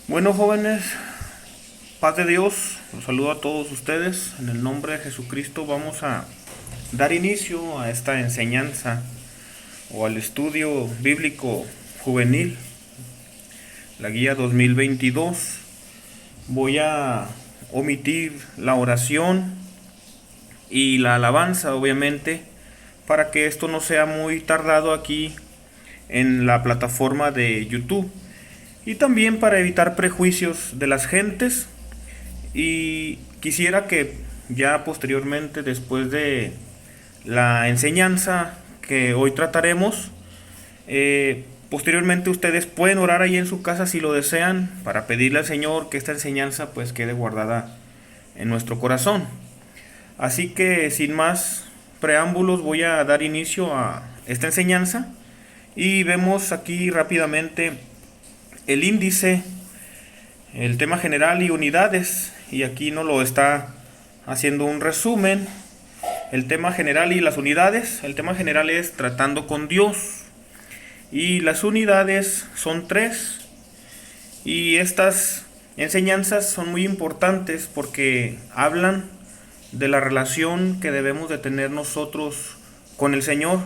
Bueno, jóvenes, paz de Dios, los saludo a todos ustedes. En el nombre de Jesucristo vamos a dar inicio a esta enseñanza o al estudio bíblico juvenil, la guía 2022. Voy a omitir la oración y la alabanza, obviamente, para que esto no sea muy tardado aquí en la plataforma de YouTube. Y también para evitar prejuicios de las gentes. Y quisiera que ya posteriormente, después de la enseñanza que hoy trataremos, posteriormente ustedes pueden orar ahí en su casa si lo desean, para pedirle al Señor que esta enseñanza pues quede guardada en nuestro corazón. Así que sin más preámbulos voy a dar inicio a esta enseñanza y vemos aquí rápidamente el índice, el tema general y unidades, y aquí nos lo está haciendo un resumen. El tema general y las unidades. El tema general es tratando con Dios, y las unidades son 3, y estas enseñanzas son muy importantes porque hablan de la relación que debemos de tener nosotros con el Señor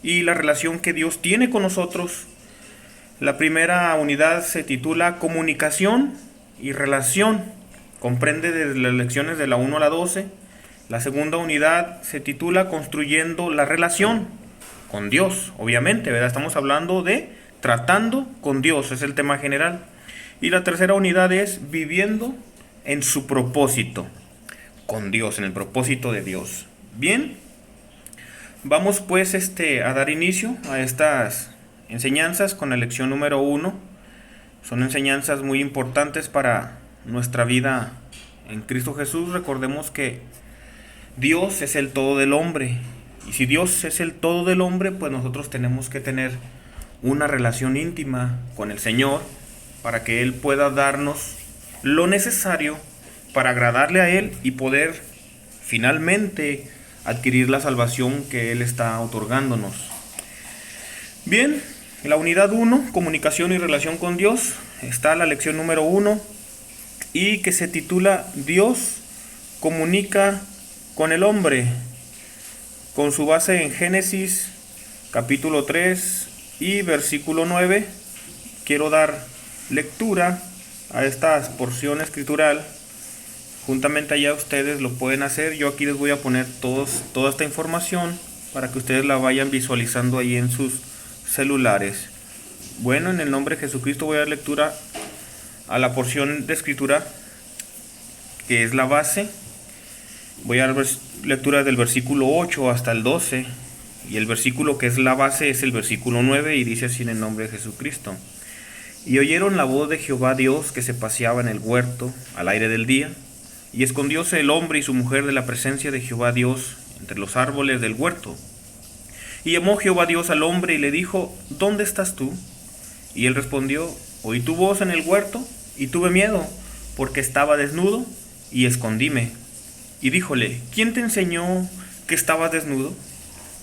y la relación que Dios tiene con nosotros. La primera unidad se titula Comunicación y Relación. Comprende desde las lecciones de la 1 a la 12. La segunda unidad se titula Construyendo la Relación con Dios. Obviamente, ¿verdad? Estamos hablando de tratando con Dios, es el tema general. Y la tercera unidad es Viviendo en su propósito con Dios, en el propósito de Dios. Bien, vamos pues a dar inicio a estas enseñanzas con la lección número 1. Son enseñanzas muy importantes para nuestra vida en Cristo Jesús. Recordemos que Dios es el todo del hombre, y si Dios es el todo del hombre, pues nosotros tenemos que tener una relación íntima con el Señor para que Él pueda darnos lo necesario para agradarle a Él y poder finalmente adquirir la salvación que Él está otorgándonos. Bien, en la unidad 1, comunicación y relación con Dios, está la lección número 1 y que se titula Dios comunica con el hombre, con su base en Génesis capítulo 3 y versículo 9. Quiero dar lectura a esta porción escritural. Juntamente allá ustedes lo pueden hacer. Yo aquí les voy a poner toda esta información para que ustedes la vayan visualizando ahí en sus celulares. Bueno, en el nombre de Jesucristo voy a dar lectura a la porción de escritura que es la base. Voy a dar lectura del versículo 8 hasta el 12, y el versículo que es la base es el versículo 9, y dice así en el nombre de Jesucristo. Y oyeron la voz de Jehová Dios que se paseaba en el huerto al aire del día, y escondióse el hombre y su mujer de la presencia de Jehová Dios entre los árboles del huerto. Y llamó Jehová Dios al hombre y le dijo: ¿Dónde estás tú? Y él respondió: Oí tu voz en el huerto, y tuve miedo, porque estaba desnudo, y escondíme. Y díjole: ¿Quién te enseñó que estabas desnudo?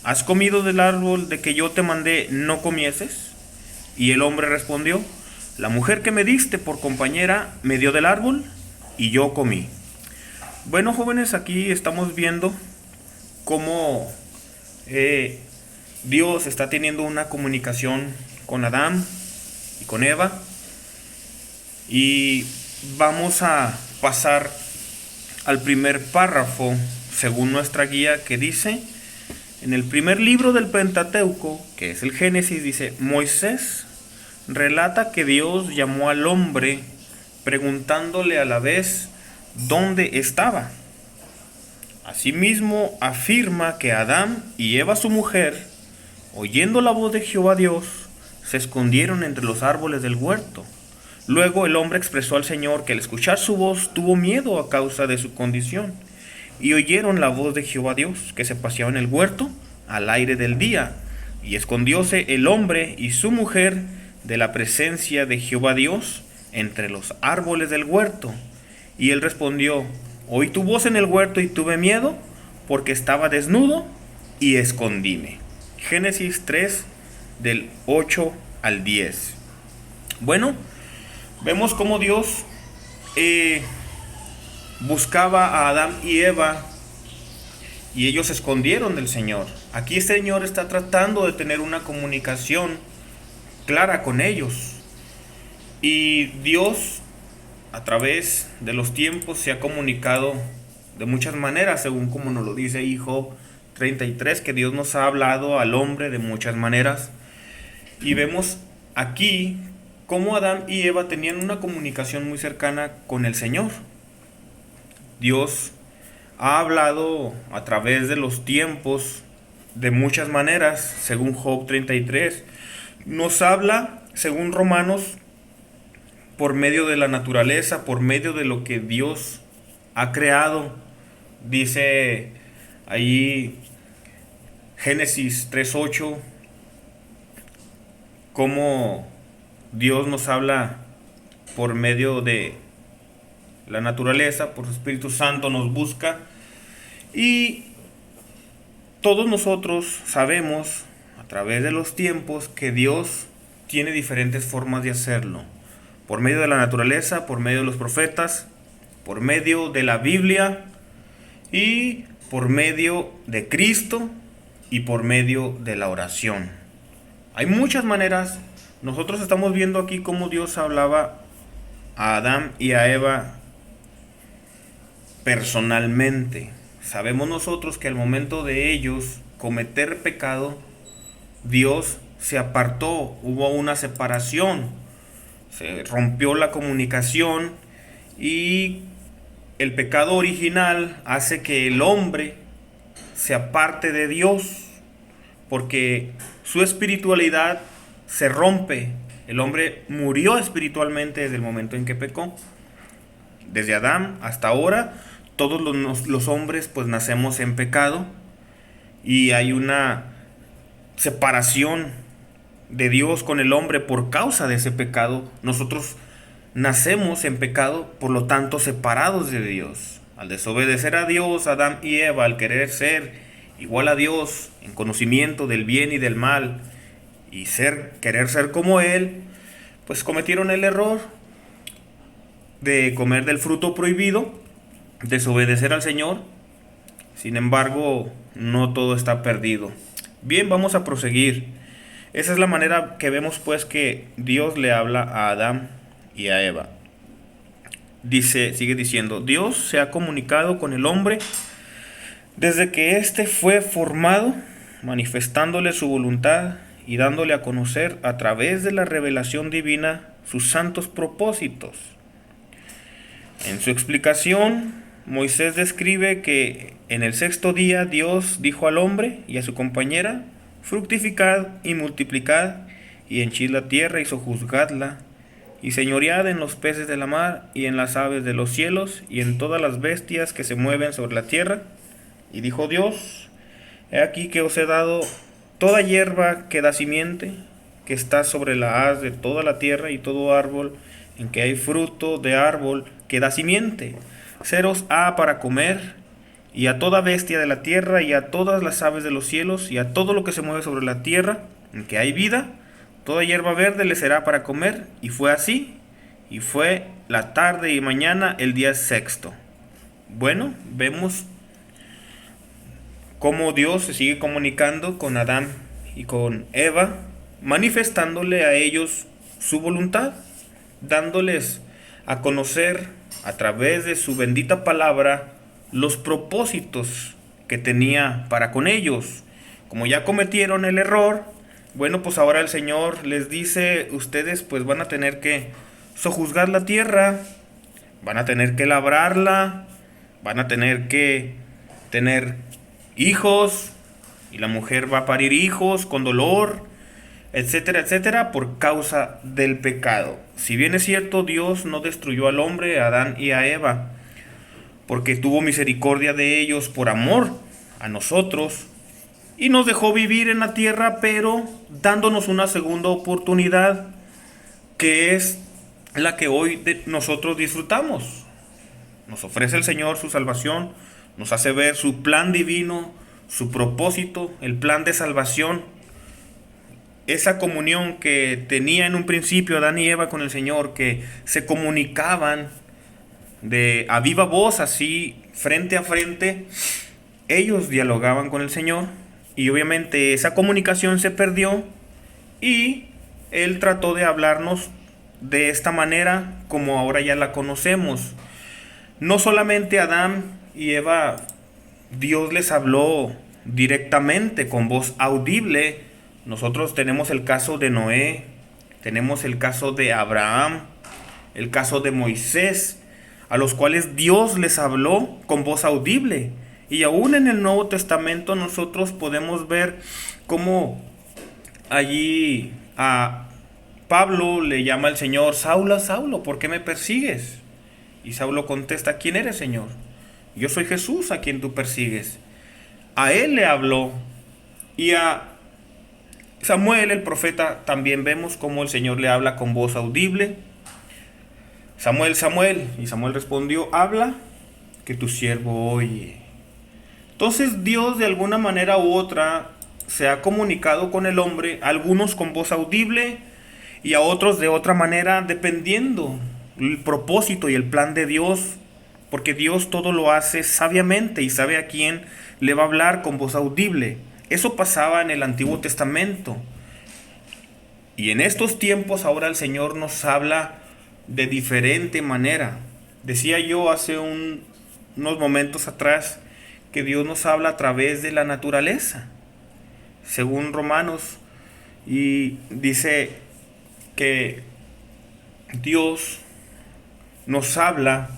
¿Has comido del árbol de que yo te mandé no comieses? Y el hombre respondió: La mujer que me diste por compañera me dio del árbol, y yo comí. Bueno, jóvenes, aquí estamos viendo cómo Dios está teniendo una comunicación con Adán y con Eva, y vamos a pasar al primer párrafo según nuestra guía, que dice: en el primer libro del Pentateuco, que es el Génesis, dice: Moisés relata que Dios llamó al hombre preguntándole a la vez dónde estaba. Asimismo afirma que Adán y Eva su mujer, oyendo la voz de Jehová Dios, se escondieron entre los árboles del huerto. Luego el hombre expresó al Señor que al escuchar su voz tuvo miedo a causa de su condición. Y oyeron la voz de Jehová Dios que se paseaba en el huerto al aire del día. Y escondióse el hombre y su mujer de la presencia de Jehová Dios entre los árboles del huerto. Y él respondió: Oí tu voz en el huerto y tuve miedo, porque estaba desnudo y escondíme. Génesis 3 del 8 al 10. Bueno, Vemos cómo Dios buscaba a Adán y Eva y ellos se escondieron del Señor. Aquí el Señor está tratando de tener una comunicación clara con ellos. Y Dios, a través de los tiempos, se ha comunicado de muchas maneras, según como nos lo dice Job 33, que Dios nos ha hablado al hombre de muchas maneras. Y vemos aquí cómo Adán y Eva tenían una comunicación muy cercana con el Señor. Dios ha hablado a través de los tiempos de muchas maneras, según Job 33. Nos habla, según Romanos, por medio de la naturaleza, por medio de lo que Dios ha creado. Dice ahí Génesis 3:8, cómo Dios nos habla por medio de la naturaleza, por su Espíritu Santo nos busca. Y todos nosotros sabemos a través de los tiempos que Dios tiene diferentes formas de hacerlo. Por medio de la naturaleza, por medio de los profetas, por medio de la Biblia y por medio de Cristo y por medio de la oración. Hay muchas maneras. Nosotros estamos viendo aquí cómo Dios hablaba a Adán y a Eva personalmente. Sabemos nosotros que al momento de ellos cometer pecado, Dios se apartó, hubo una separación, se rompió la comunicación y el pecado original hace que el hombre se aparte de Dios porque su espiritualidad se rompe. El hombre murió espiritualmente desde el momento en que pecó. Desde Adán hasta ahora, todos los hombres pues nacemos en pecado y hay una separación de Dios con el hombre por causa de ese pecado. Nosotros nacemos en pecado, por lo tanto separados de Dios. Al desobedecer a Dios, Adán y Eva, al querer ser igual a Dios en conocimiento del bien y del mal y querer ser como Él, pues cometieron el error de comer del fruto prohibido, desobedecer al Señor. Sin embargo, no todo está perdido. Bien, vamos a proseguir. Esa es la manera que vemos pues que Dios le habla a Adán y a Eva. Sigue diciendo, Dios se ha comunicado con el hombre desde que éste fue formado, manifestándole su voluntad y dándole a conocer a través de la revelación divina sus santos propósitos. En su explicación, Moisés describe que en el sexto día Dios dijo al hombre y a su compañera, fructificad y multiplicad, y henchid la tierra y sojuzgadla, y señoread en los peces de la mar, y en las aves de los cielos, y en todas las bestias que se mueven sobre la tierra. Y dijo Dios, he aquí que os he dado toda hierba que da simiente, que está sobre la haz de toda la tierra, y todo árbol en que hay fruto de árbol que da simiente. Seros ha para comer, y a toda bestia de la tierra, y a todas las aves de los cielos, y a todo lo que se mueve sobre la tierra, en que hay vida, toda hierba verde le será para comer. Y fue así, y fue la tarde y mañana el día sexto. Bueno, vemos cómo Dios se sigue comunicando con Adán y con Eva, manifestándole a ellos su voluntad, dándoles a conocer a través de su bendita palabra los propósitos que tenía para con ellos. Como ya cometieron el error, bueno, pues ahora el Señor les dice, ustedes pues van a tener que sojuzgar la tierra, van a tener que labrarla, van a tener que tener hijos, y la mujer va a parir hijos con dolor, etcétera, etcétera, por causa del pecado. Si bien es cierto, Dios no destruyó al hombre, a Adán y a Eva, porque tuvo misericordia de ellos por amor a nosotros, y nos dejó vivir en la tierra, pero dándonos una segunda oportunidad, que es la que hoy nosotros disfrutamos. Nos ofrece el Señor su salvación, nos hace ver su plan divino, su propósito, el plan de salvación esa comunión que tenía en un principio Adán y Eva con el Señor, que se comunicaban de a viva voz, así frente a frente, ellos dialogaban con el Señor, y obviamente esa comunicación se perdió, y Él trató de hablarnos de esta manera como ahora ya la conocemos. No solamente a Adán y Eva, Dios les habló directamente con voz audible. Nosotros tenemos el caso de Noé, tenemos el caso de Abraham, el caso de Moisés, a los cuales Dios les habló con voz audible. Y aún en el Nuevo Testamento nosotros podemos ver cómo allí a Pablo le llama al Señor: Saulo, Saulo, ¿por qué me persigues? Y Saulo contesta: ¿quién eres, Señor? Yo soy Jesús a quien tú persigues. A él le habló. Y a Samuel, el profeta, también vemos cómo el Señor le habla con voz audible. Samuel, Samuel. Y Samuel respondió: habla, que tu siervo oye. Entonces Dios, de alguna manera u otra, se ha comunicado con el hombre, algunos con voz audible y a otros de otra manera, dependiendo el propósito y el plan de Dios, porque Dios todo lo hace sabiamente y sabe a quién le va a hablar con voz audible. Eso pasaba en el Antiguo Testamento. Y en estos tiempos ahora el Señor nos habla de diferente manera. Decía yo hace unos momentos atrás que Dios nos habla a través de la naturaleza, según Romanos, y dice que Dios nos habla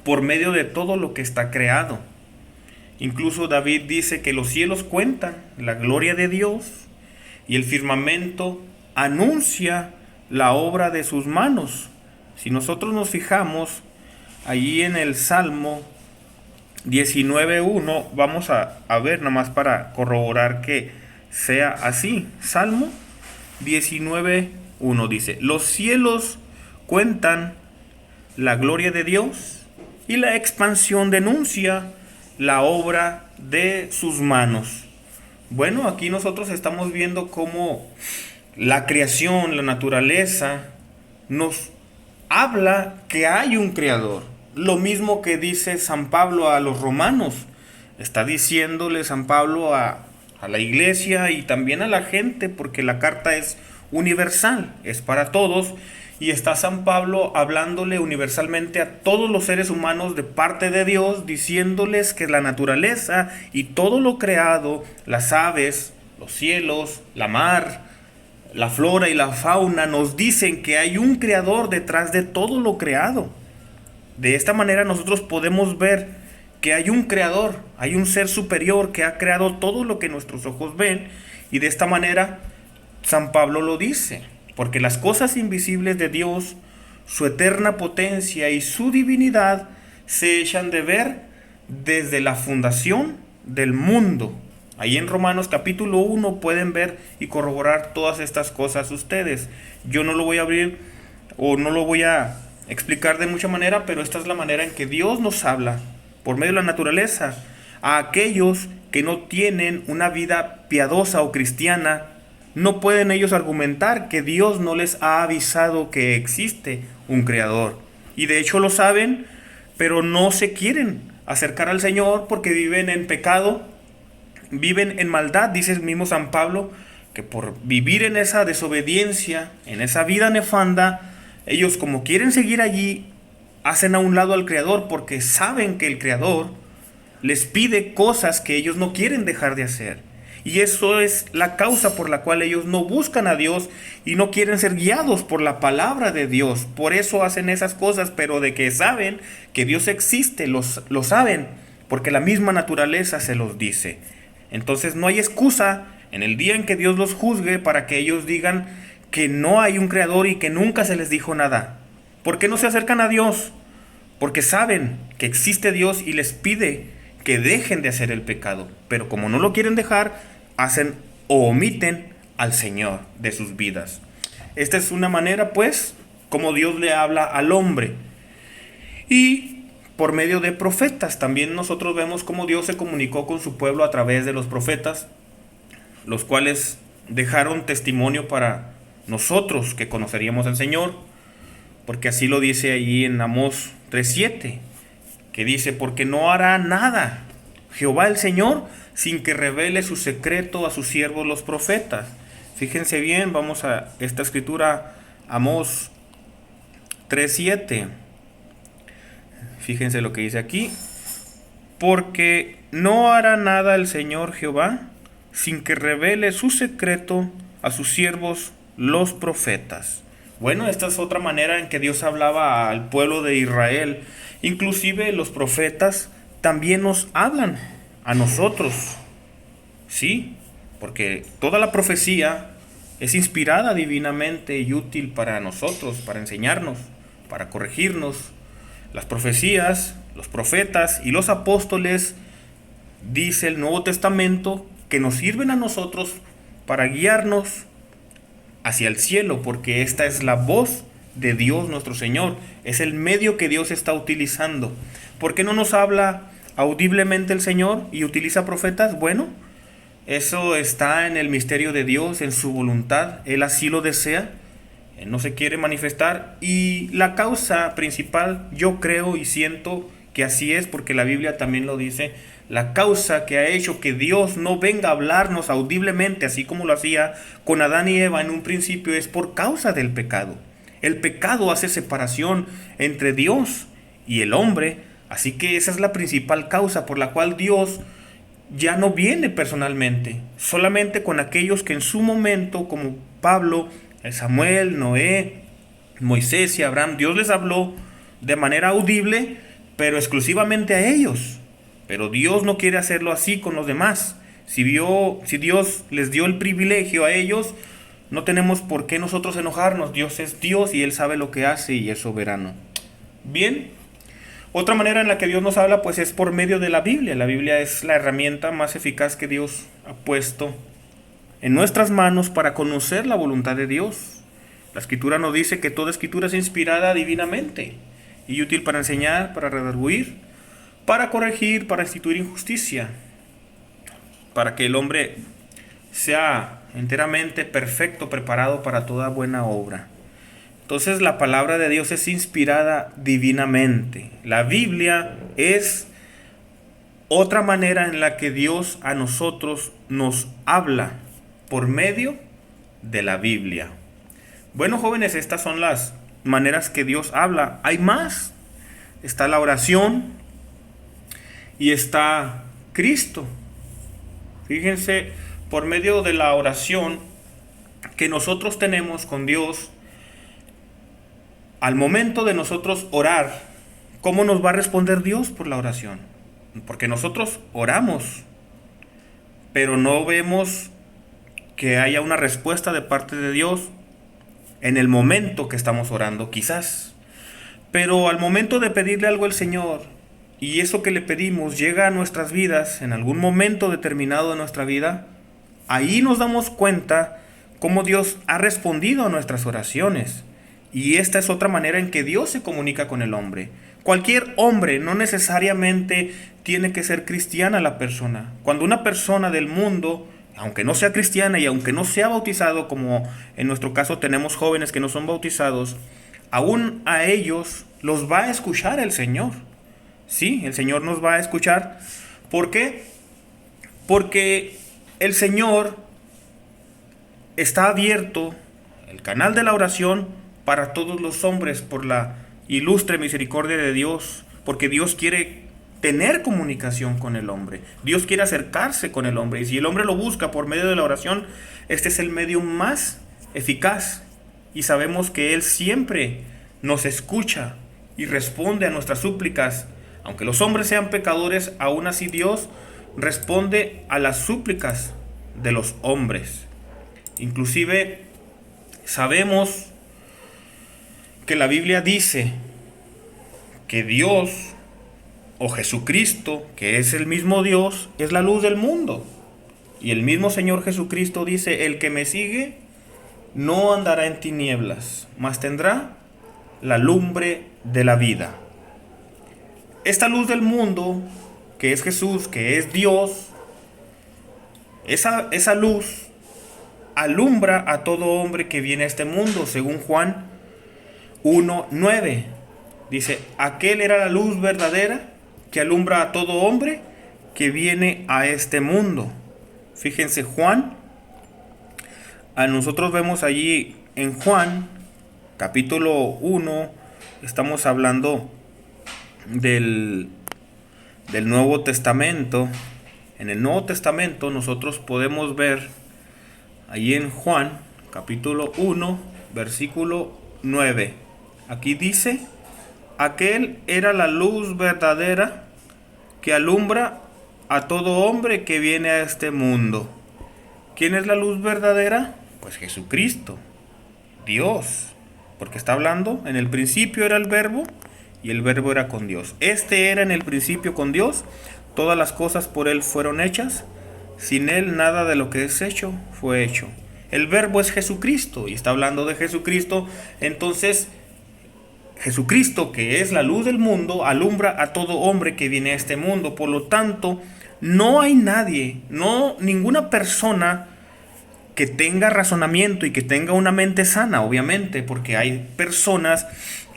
por medio de todo lo que está creado. Incluso David dice que los cielos cuentan la gloria de Dios y el firmamento anuncia la obra de sus manos. Si nosotros nos fijamos allí en el Salmo 19.1, vamos a ver nomás para corroborar que sea así. Salmo 19.1 dice: los cielos cuentan la gloria de Dios y la expansión denuncia la obra de sus manos. Bueno, aquí nosotros estamos viendo cómo la creación, la naturaleza, nos habla que hay un creador. Lo mismo que dice San Pablo a los romanos. Está diciéndole San Pablo a la iglesia y también a la gente, porque la carta es universal, es para todos. Y está San Pablo hablándole universalmente a todos los seres humanos de parte de Dios, diciéndoles que la naturaleza y todo lo creado, las aves, los cielos, la mar, la flora y la fauna, nos dicen que hay un creador detrás de todo lo creado. De esta manera nosotros podemos ver que hay un creador, hay un ser superior que ha creado todo lo que nuestros ojos ven, y de esta manera San Pablo lo dice: porque las cosas invisibles de Dios, su eterna potencia y su divinidad se echan de ver desde la fundación del mundo. Ahí en Romanos capítulo 1 pueden ver y corroborar todas estas cosas ustedes. Yo no lo voy a abrir o no lo voy a explicar de mucha manera, pero esta es la manera en que Dios nos habla por medio de la naturaleza a aquellos que no tienen una vida piadosa o cristiana. No pueden ellos argumentar que Dios no les ha avisado que existe un creador. Y de hecho lo saben, pero no se quieren acercar al Señor porque viven en pecado, viven en maldad. Dice el mismo San Pablo que por vivir en esa desobediencia, en esa vida nefanda, ellos, como quieren seguir allí, hacen a un lado al Creador, porque saben que el Creador les pide cosas que ellos no quieren dejar de hacer. Y eso es la causa por la cual ellos no buscan a Dios y no quieren ser guiados por la palabra de Dios. Por eso hacen esas cosas, pero de que saben que Dios existe, lo saben, porque la misma naturaleza se los dice. Entonces no hay excusa en el día en que Dios los juzgue para que ellos digan que no hay un creador y que nunca se les dijo nada. ¿Por qué no se acercan a Dios? Porque saben que existe Dios y les pide que dejen de hacer el pecado. Pero como no lo quieren dejar, hacen o omiten al Señor de sus vidas. Esta es una manera, pues, como Dios le habla al hombre. Y por medio de profetas, también nosotros vemos cómo Dios se comunicó con su pueblo a través de los profetas, los cuales dejaron testimonio para nosotros que conoceríamos al Señor, porque así lo dice allí en Amós 3:7, que dice: porque no hará nada Jehová el Señor sin que revele su secreto a sus siervos los profetas. Fíjense bien, vamos a esta escritura, Amós 3:7. Fíjense lo que dice aquí: porque no hará nada el Señor Jehová sin que revele su secreto a sus siervos los profetas. Bueno, esta es otra manera en que Dios hablaba al pueblo de Israel. Inclusive los profetas también nos hablan a nosotros. Sí, porque toda la profecía es inspirada divinamente y útil para nosotros, para enseñarnos, para corregirnos. Las profecías, los profetas y los apóstoles, dice el Nuevo Testamento, que nos sirven a nosotros para guiarnos hacia el cielo, porque esta es la voz de Dios nuestro Señor, es el medio que Dios está utilizando. ¿Por qué no nos habla audiblemente el Señor y utiliza profetas? Bueno, eso está en el misterio de Dios, en su voluntad. Él así lo desea. Él no se quiere manifestar. Y la causa principal, yo creo y siento que así es, porque la Biblia también lo dice. La causa que ha hecho que Dios no venga a hablarnos audiblemente, así como lo hacía con Adán y Eva en un principio, es por causa del pecado. El pecado hace separación entre Dios y el hombre. Así que esa es la principal causa por la cual Dios ya no viene personalmente, solamente con aquellos que en su momento, como Pablo, Samuel, Noé, Moisés y Abraham, Dios les habló de manera audible, pero exclusivamente a ellos. Pero Dios no quiere hacerlo así con los demás. Si Dios les dio el privilegio a ellos, no tenemos por qué nosotros enojarnos. Dios es Dios y Él sabe lo que hace y es soberano. Bien, otra manera en la que Dios nos habla pues es por medio de la Biblia. La Biblia es la herramienta más eficaz que Dios ha puesto en nuestras manos para conocer la voluntad de Dios. La Escritura nos dice que toda Escritura es inspirada divinamente y útil para enseñar, para redarguir, para corregir, para instituir injusticia, para que el hombre sea enteramente perfecto, preparado para toda buena obra. Entonces la palabra de Dios es inspirada divinamente. La Biblia es otra manera en la que Dios a nosotros nos habla por medio de la Biblia. Bueno, jóvenes, estas son las maneras que Dios habla. Hay más. Está la oración y está Cristo. Fíjense, por medio de la oración que nosotros tenemos con Dios, al momento de nosotros orar, ¿cómo nos va a responder Dios por la oración? Porque nosotros oramos, pero no vemos que haya una respuesta de parte de Dios en el momento que estamos orando, quizás. Pero al momento de pedirle algo al Señor, y eso que le pedimos llega a nuestras vidas en algún momento determinado de nuestra vida, ahí nos damos cuenta cómo Dios ha respondido a nuestras oraciones. Y esta es otra manera en que Dios se comunica con el hombre. Cualquier hombre, no necesariamente tiene que ser cristiana la persona. Cuando una persona del mundo, aunque no sea cristiana y aunque no sea bautizado, como en nuestro caso tenemos jóvenes que no son bautizados, aún a ellos los va a escuchar el Señor. Sí, el Señor nos va a escuchar. ¿Por qué? Porque el Señor está abierto, el canal de la oración, para todos los hombres por la ilustre misericordia de Dios, porque Dios quiere tener comunicación con el hombre. Dios quiere acercarse con el hombre, y si el hombre lo busca por medio de la oración, este es el medio más eficaz, y sabemos que Él siempre nos escucha y responde a nuestras súplicas. Aunque los hombres sean pecadores, aún así Dios responde a las súplicas de los hombres. Inclusive sabemos que la Biblia dice que Dios o Jesucristo, que es el mismo Dios, es la luz del mundo. Y el mismo Señor Jesucristo dice: el que me sigue no andará en tinieblas, mas tendrá la lumbre de la vida. Esta luz del mundo, que es Jesús, que es Dios, esa luz alumbra a todo hombre que viene a este mundo, según Juan 1:9. Dice, aquel era la luz verdadera que alumbra a todo hombre que viene a este mundo. Fíjense, Juan, a nosotros vemos allí en Juan, capítulo 1, estamos hablando del Nuevo Testamento. En el Nuevo Testamento nosotros podemos ver allí en Juan, capítulo 1, versículo 9. Aquí dice, aquel era la luz verdadera que alumbra a todo hombre que viene a este mundo. ¿Quién es la luz verdadera? Pues Jesucristo, Dios, porque está hablando, en el principio era el verbo y el verbo era con Dios. Este era en el principio con Dios, todas las cosas por él fueron hechas, sin él nada de lo que es hecho fue hecho. El verbo es Jesucristo y está hablando de Jesucristo. Entonces Jesucristo, que es la luz del mundo, alumbra a todo hombre que viene a este mundo. Por lo tanto, no hay nadie, ninguna persona que tenga razonamiento y que tenga una mente sana, obviamente, porque hay personas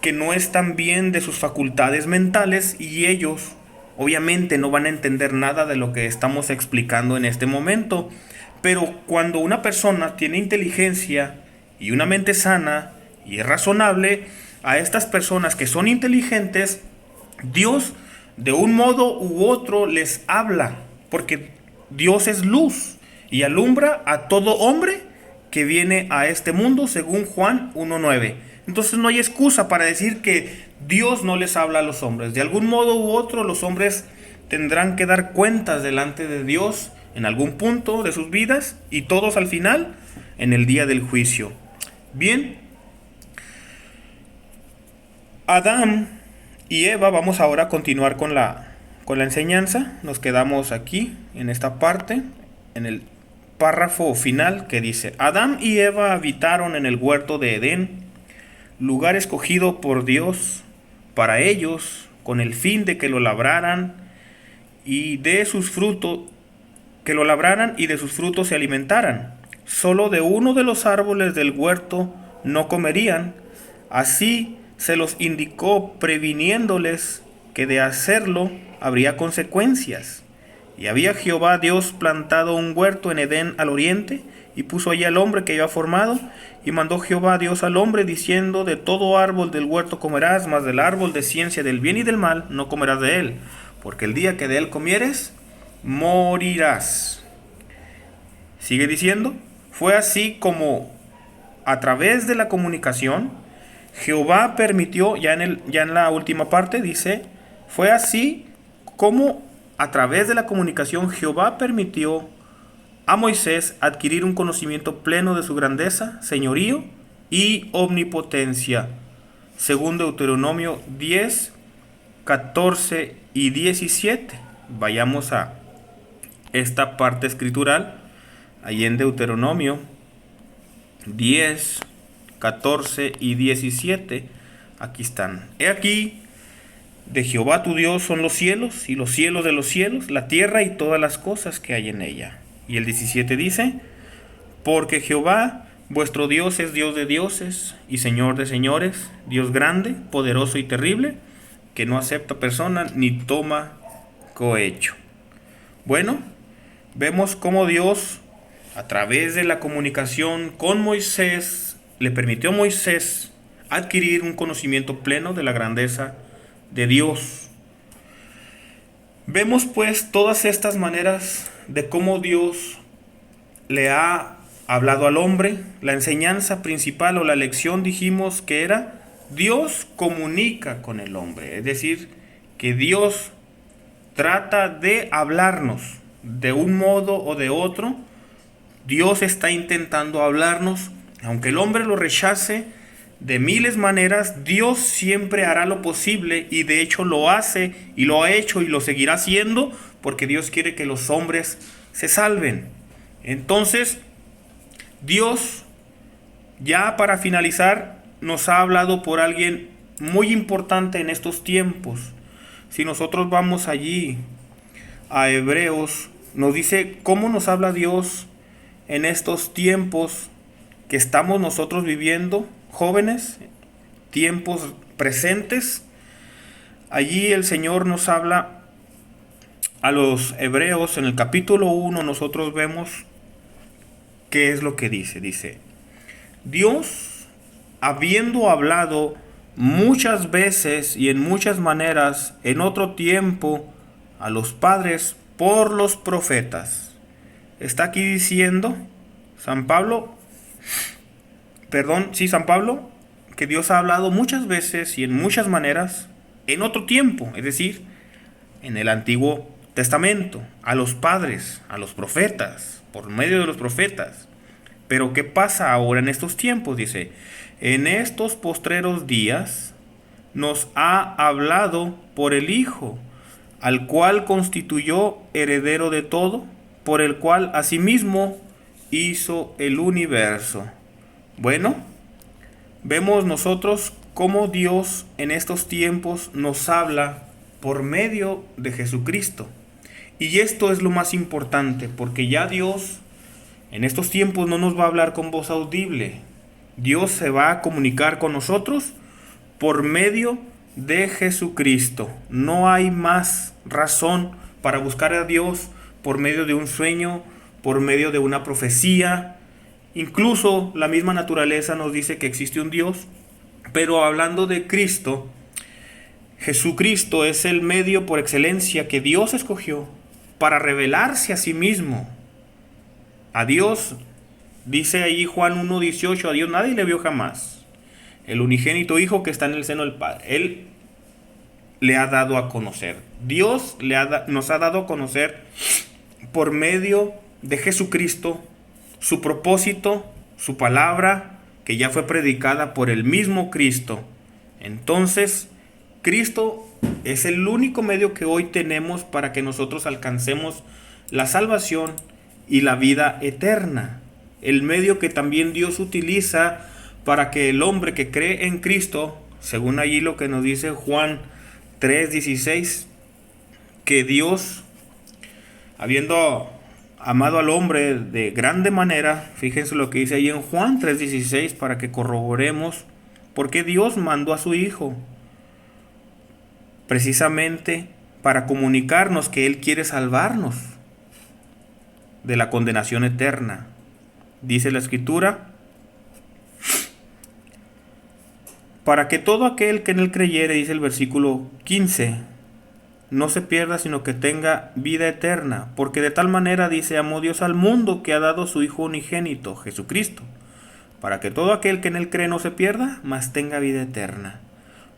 que no están bien de sus facultades mentales y ellos obviamente no van a entender nada de lo que estamos explicando en este momento. Pero cuando una persona tiene inteligencia y una mente sana y es razonable, a estas personas que son inteligentes, Dios de un modo u otro les habla, porque Dios es luz y alumbra a todo hombre que viene a este mundo, según Juan 1:9. Entonces no hay excusa para decir que Dios no les habla a los hombres. De algún modo u otro los hombres tendrán que dar cuentas delante de Dios en algún punto de sus vidas, y todos al final en el día del juicio. Bien, Adán y Eva, vamos ahora a continuar con la enseñanza. Nos quedamos aquí en esta parte, en el párrafo final que dice, Adán y Eva habitaron en el huerto de Edén, lugar escogido por Dios para ellos, con el fin de que lo labraran y de sus frutos se alimentaran. Solo de uno de los árboles del huerto no comerían. Así se los indicó, previniéndoles que de hacerlo habría consecuencias. Y había Jehová Dios plantado un huerto en Edén al oriente, y puso allí al hombre que había formado. Y mandó Jehová Dios al hombre, diciendo, de todo árbol del huerto comerás, mas del árbol de ciencia del bien y del mal no comerás de él, porque el día que de él comieres, morirás. Sigue diciendo, fue así como a través de la comunicación, Jehová permitió, ya en la última parte dice, fue así como a través de la comunicación Jehová permitió a Moisés adquirir un conocimiento pleno de su grandeza, señorío y omnipotencia, según Deuteronomio 10, 14 y 17. Vayamos a esta parte escritural, ahí en Deuteronomio 10, 14 y 17. Aquí están. He aquí, de Jehová tu Dios son los cielos y los cielos de los cielos, la tierra y todas las cosas que hay en ella. Y el 17 dice, porque Jehová vuestro Dios es Dios de dioses y Señor de señores, Dios grande, poderoso y terrible, que no acepta persona ni toma cohecho. Bueno, vemos cómo Dios, a través de la comunicación con Moisés, le permitió a Moisés adquirir un conocimiento pleno de la grandeza de Dios. Vemos pues todas estas maneras de cómo Dios le ha hablado al hombre. La enseñanza principal o la lección dijimos que era Dios comunica con el hombre, es decir, que Dios trata de hablarnos de un modo o de otro. Dios está intentando hablarnos, aunque el hombre lo rechace de miles maneras. Dios siempre hará lo posible, y de hecho lo hace y lo ha hecho y lo seguirá haciendo, porque Dios quiere que los hombres se salven. Entonces, Dios, ya para finalizar, nos ha hablado por alguien muy importante en estos tiempos. Si nosotros vamos allí a Hebreos, nos dice cómo nos habla Dios en estos tiempos que estamos nosotros viviendo, jóvenes, tiempos presentes. Allí el Señor nos habla a los hebreos en el capítulo 1. Nosotros vemos qué es lo que dice. Dice: Dios, habiendo hablado muchas veces y en muchas maneras en otro tiempo a los padres por los profetas. Está aquí diciendo San Pablo, que Dios ha hablado muchas veces y en muchas maneras en otro tiempo, es decir, en el Antiguo Testamento, a los padres, a los profetas, por medio de los profetas. Pero ¿qué pasa ahora en estos tiempos? Dice: en estos postreros días nos ha hablado por el Hijo, al cual constituyó heredero de todo, por el cual asimismo hizo el universo. Bueno, vemos nosotros cómo Dios en estos tiempos nos habla por medio de Jesucristo. Y esto es lo más importante, porque ya Dios en estos tiempos no nos va a hablar con voz audible. Dios se va a comunicar con nosotros por medio de Jesucristo. No hay más razón para buscar a Dios por medio de un sueño, por medio de una profecía. Incluso la misma naturaleza nos dice que existe un Dios. Pero hablando de Cristo, Jesucristo es el medio por excelencia que Dios escogió para revelarse a sí mismo. A Dios, dice ahí Juan 1:18, a Dios nadie le vio jamás. El unigénito Hijo que está en el seno del Padre, Él le ha dado a conocer. Dios nos ha dado a conocer por medio de Jesucristo su propósito, su palabra, que ya fue predicada por el mismo Cristo. Entonces, Cristo es el único medio que hoy tenemos para que nosotros alcancemos la salvación y la vida eterna. El medio que también Dios utiliza para que el hombre que cree en Cristo, según allí lo que nos dice Juan 3:16, que Dios, habiendo amado al hombre de grande manera, fíjense lo que dice ahí en Juan 3:16, para que corroboremos por qué Dios mandó a su Hijo, precisamente para comunicarnos que Él quiere salvarnos de la condenación eterna. Dice la Escritura: para que todo aquel que en Él creyere, dice el versículo 15, no se pierda, sino que tenga vida eterna. Porque de tal manera, dice, amó Dios al mundo, que ha dado su Hijo unigénito, Jesucristo, para que todo aquel que en Él cree no se pierda, mas tenga vida eterna.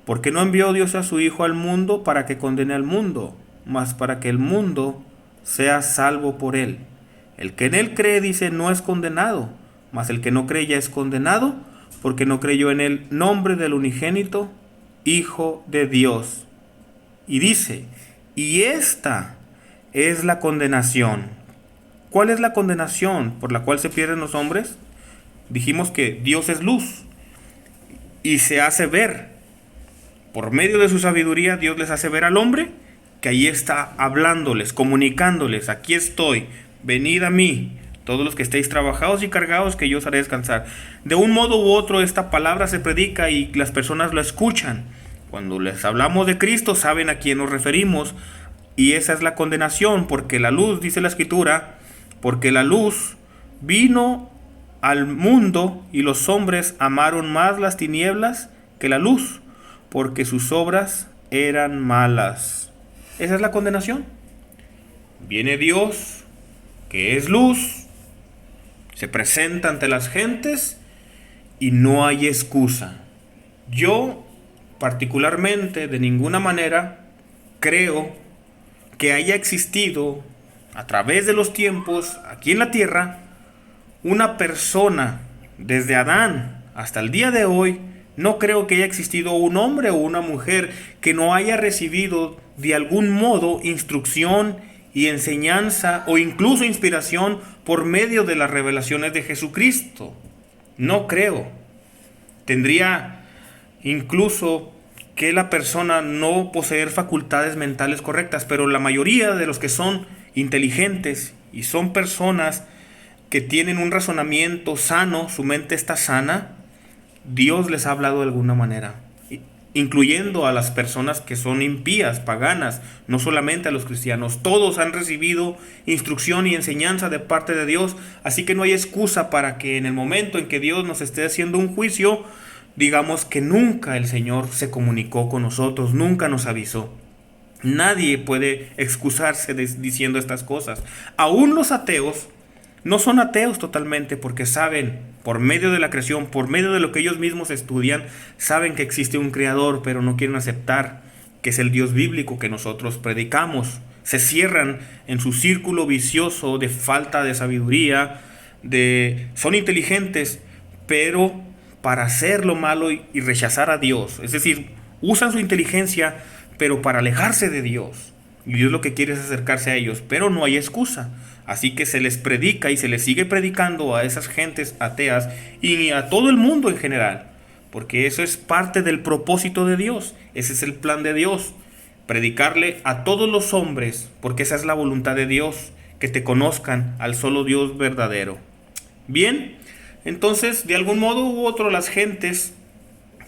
Porque no envió Dios a su Hijo al mundo para que condene al mundo, mas para que el mundo sea salvo por Él. El que en Él cree, dice, no es condenado, mas el que no cree ya es condenado, porque no creyó en el nombre del unigénito Hijo de Dios. Y dice: y esta es la condenación. ¿Cuál es la condenación por la cual se pierden los hombres? Dijimos que Dios es luz y se hace ver. Por medio de su sabiduría, Dios les hace ver al hombre que ahí está hablándoles, comunicándoles: aquí estoy, venid a mí, todos los que estéis trabajados y cargados, que yo os haré descansar. De un modo u otro esta palabra se predica y las personas la escuchan. Cuando les hablamos de Cristo, saben a quién nos referimos, y esa es la condenación, porque la luz, dice la Escritura, porque la luz vino al mundo y los hombres amaron más las tinieblas que la luz, porque sus obras eran malas. Esa es la condenación. Viene Dios, que es luz, se presenta ante las gentes y no hay excusa. Yo particularmente de ninguna manera creo que haya existido a través de los tiempos aquí en la tierra una persona, desde Adán hasta el día de hoy, no creo que haya existido un hombre o una mujer que no haya recibido de algún modo instrucción y enseñanza o incluso inspiración por medio de las revelaciones de Jesucristo. No creo. Tendría incluso que la persona no poseer facultades mentales correctas, pero la mayoría de los que son inteligentes y son personas que tienen un razonamiento sano, su mente está sana, Dios les ha hablado de alguna manera, incluyendo a las personas que son impías, paganas, no solamente a los cristianos. Todos han recibido instrucción y enseñanza de parte de Dios, así que no hay excusa para que en el momento en que Dios nos esté haciendo un juicio, digamos que nunca el Señor se comunicó con nosotros, nunca nos avisó. Nadie puede excusarse diciendo estas cosas. Aún los ateos no son ateos totalmente, porque saben, por medio de la creación, por medio de lo que ellos mismos estudian, saben que existe un creador, pero no quieren aceptar que es el Dios bíblico que nosotros predicamos. Se cierran en su círculo vicioso de falta de sabiduría, son inteligentes, pero para hacer lo malo y rechazar a Dios. Es decir, usan su inteligencia, pero para alejarse de Dios. Y Dios lo que quiere es acercarse a ellos, pero no hay excusa. Así que se les predica y se les sigue predicando a esas gentes ateas y a todo el mundo en general, porque eso es parte del propósito de Dios. Ese es el plan de Dios, predicarle a todos los hombres, porque esa es la voluntad de Dios, que te conozcan al solo Dios verdadero. Bien, entonces de algún modo u otro las gentes,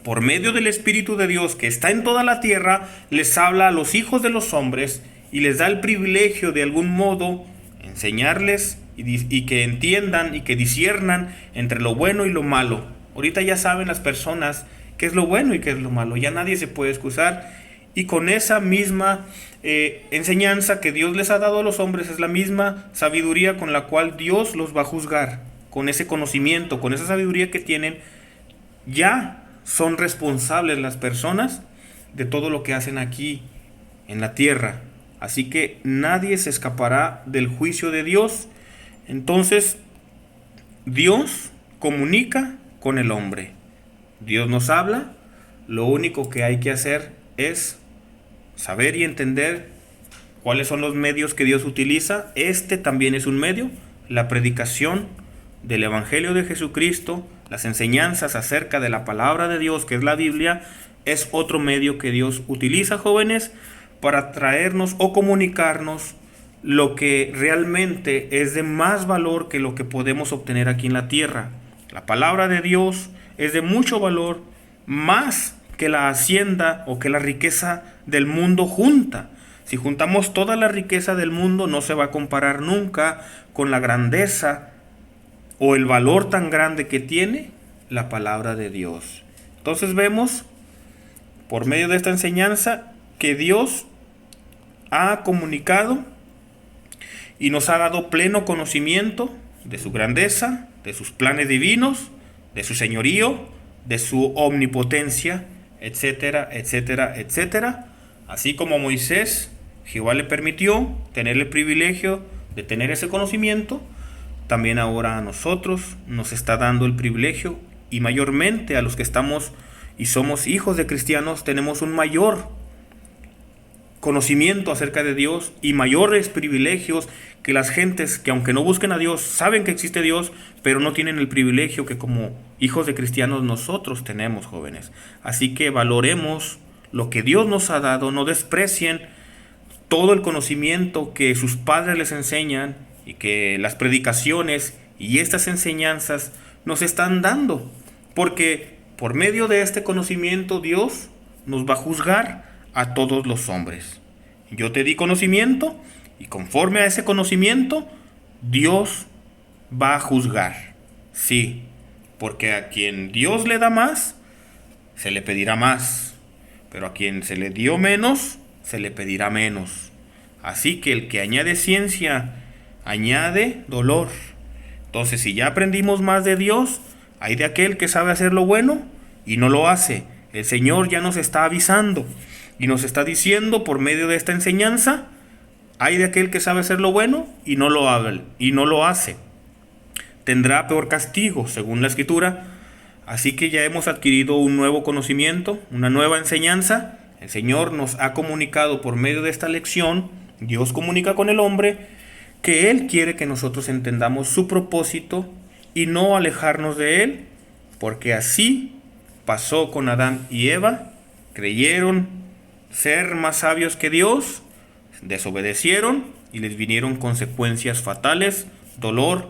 por medio del Espíritu de Dios que está en toda la tierra, les habla a los hijos de los hombres y les da el privilegio de algún modo enseñarles y que entiendan y que disciernan entre lo bueno y lo malo. Ahorita ya saben las personas qué es lo bueno y qué es lo malo, ya nadie se puede excusar, y con esa misma enseñanza que Dios les ha dado a los hombres es la misma sabiduría con la cual Dios los va a juzgar. Con ese conocimiento, con esa sabiduría que tienen, ya son responsables las personas de todo lo que hacen aquí en la tierra. Así que nadie se escapará del juicio de Dios. Entonces, Dios comunica con el hombre. Dios nos habla. Lo único que hay que hacer es saber y entender cuáles son los medios que Dios utiliza. Este también es un medio, la predicación del Evangelio de Jesucristo, las enseñanzas acerca de la palabra de Dios, que es la Biblia, es otro medio que Dios utiliza, jóvenes, para traernos o comunicarnos lo que realmente es de más valor que lo que podemos obtener aquí en la tierra. La palabra de Dios es de mucho valor, más que la hacienda o que la riqueza del mundo junta. Si juntamos toda la riqueza del mundo, no se va a comparar nunca con la grandeza o el valor tan grande que tiene la palabra de Dios. Entonces vemos, por medio de esta enseñanza, que Dios ha comunicado y nos ha dado pleno conocimiento de su grandeza, de sus planes divinos, de su señorío, de su omnipotencia, etcétera, etcétera, etcétera. Así como a Moisés, Jehová le permitió tener el privilegio de tener ese conocimiento, también ahora a nosotros nos está dando el privilegio, y mayormente a los que estamos y somos hijos de cristianos, tenemos un mayor conocimiento acerca de Dios y mayores privilegios que las gentes que, aunque no busquen a Dios, saben que existe Dios, pero no tienen el privilegio que como hijos de cristianos nosotros tenemos, jóvenes. Así que valoremos lo que Dios nos ha dado, no desprecien todo el conocimiento que sus padres les enseñan y que las predicaciones y estas enseñanzas nos están dando, porque por medio de este conocimiento Dios nos va a juzgar a todos los hombres. Yo te di conocimiento y conforme a ese conocimiento Dios va a juzgar. Sí, porque a quien Dios le da más, se le pedirá más, pero a quien se le dio menos, se le pedirá menos. Así que el que añade ciencia, añade dolor. Entonces, si ya aprendimos más de Dios, hay de aquel que sabe hacer lo bueno y no lo hace. El Señor ya nos está avisando y nos está diciendo por medio de esta enseñanza, hay de aquel que sabe hacer lo bueno y no lo hace. Tendrá peor castigo, según la Escritura. Así que ya hemos adquirido un nuevo conocimiento, una nueva enseñanza. El Señor nos ha comunicado por medio de esta lección, Dios comunica con el hombre, que Él quiere que nosotros entendamos su propósito y no alejarnos de Él, porque así pasó con Adán y Eva. Creyeron ser más sabios que Dios, desobedecieron y les vinieron consecuencias fatales, dolor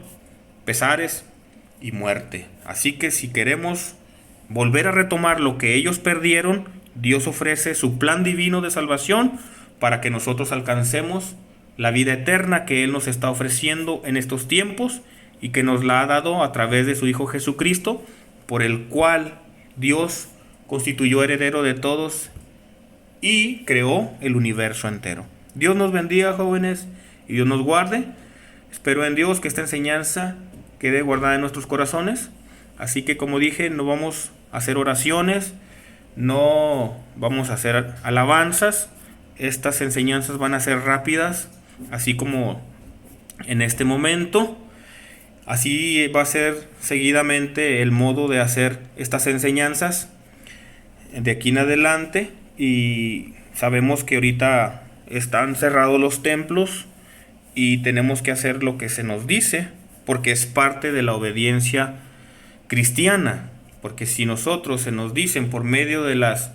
pesares y muerte. Así que si queremos volver a retomar lo que ellos perdieron, Dios ofrece su plan divino de salvación para que nosotros alcancemos la vida eterna que Él nos está ofreciendo en estos tiempos y que nos la ha dado a través de su Hijo Jesucristo, por el cual Dios constituyó heredero de todos y creó el universo entero. Dios nos bendiga, jóvenes, y Dios nos guarde. Espero en Dios que esta enseñanza quede guardada en nuestros corazones. Así que, como dije, no vamos a hacer oraciones, no vamos a hacer alabanzas. Estas enseñanzas van a ser rápidas, así como en este momento. Así va a ser seguidamente el modo de hacer estas enseñanzas de aquí en adelante. Y sabemos que ahorita están cerrados los templos y tenemos que hacer lo que se nos dice, porque es parte de la obediencia cristiana. Porque si nosotros se nos dicen por medio de las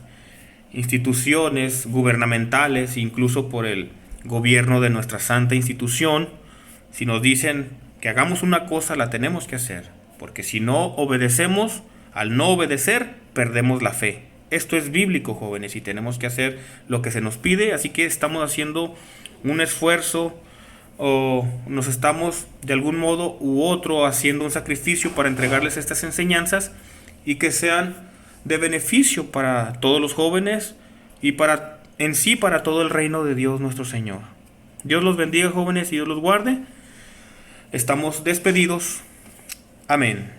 instituciones gubernamentales, incluso por el gobierno de nuestra santa institución, si nos dicen que hagamos una cosa, la tenemos que hacer, porque si no obedecemos, al no obedecer, perdemos la fe. Esto es bíblico, jóvenes, y tenemos que hacer lo que se nos pide. Así que estamos haciendo un esfuerzo, o nos estamos de algún modo u otro haciendo un sacrificio para entregarles estas enseñanzas y que sean de beneficio para todos los jóvenes y para en sí para todo el reino de Dios nuestro Señor. Dios los bendiga, jóvenes, y Dios los guarde. Estamos despedidos. Amén.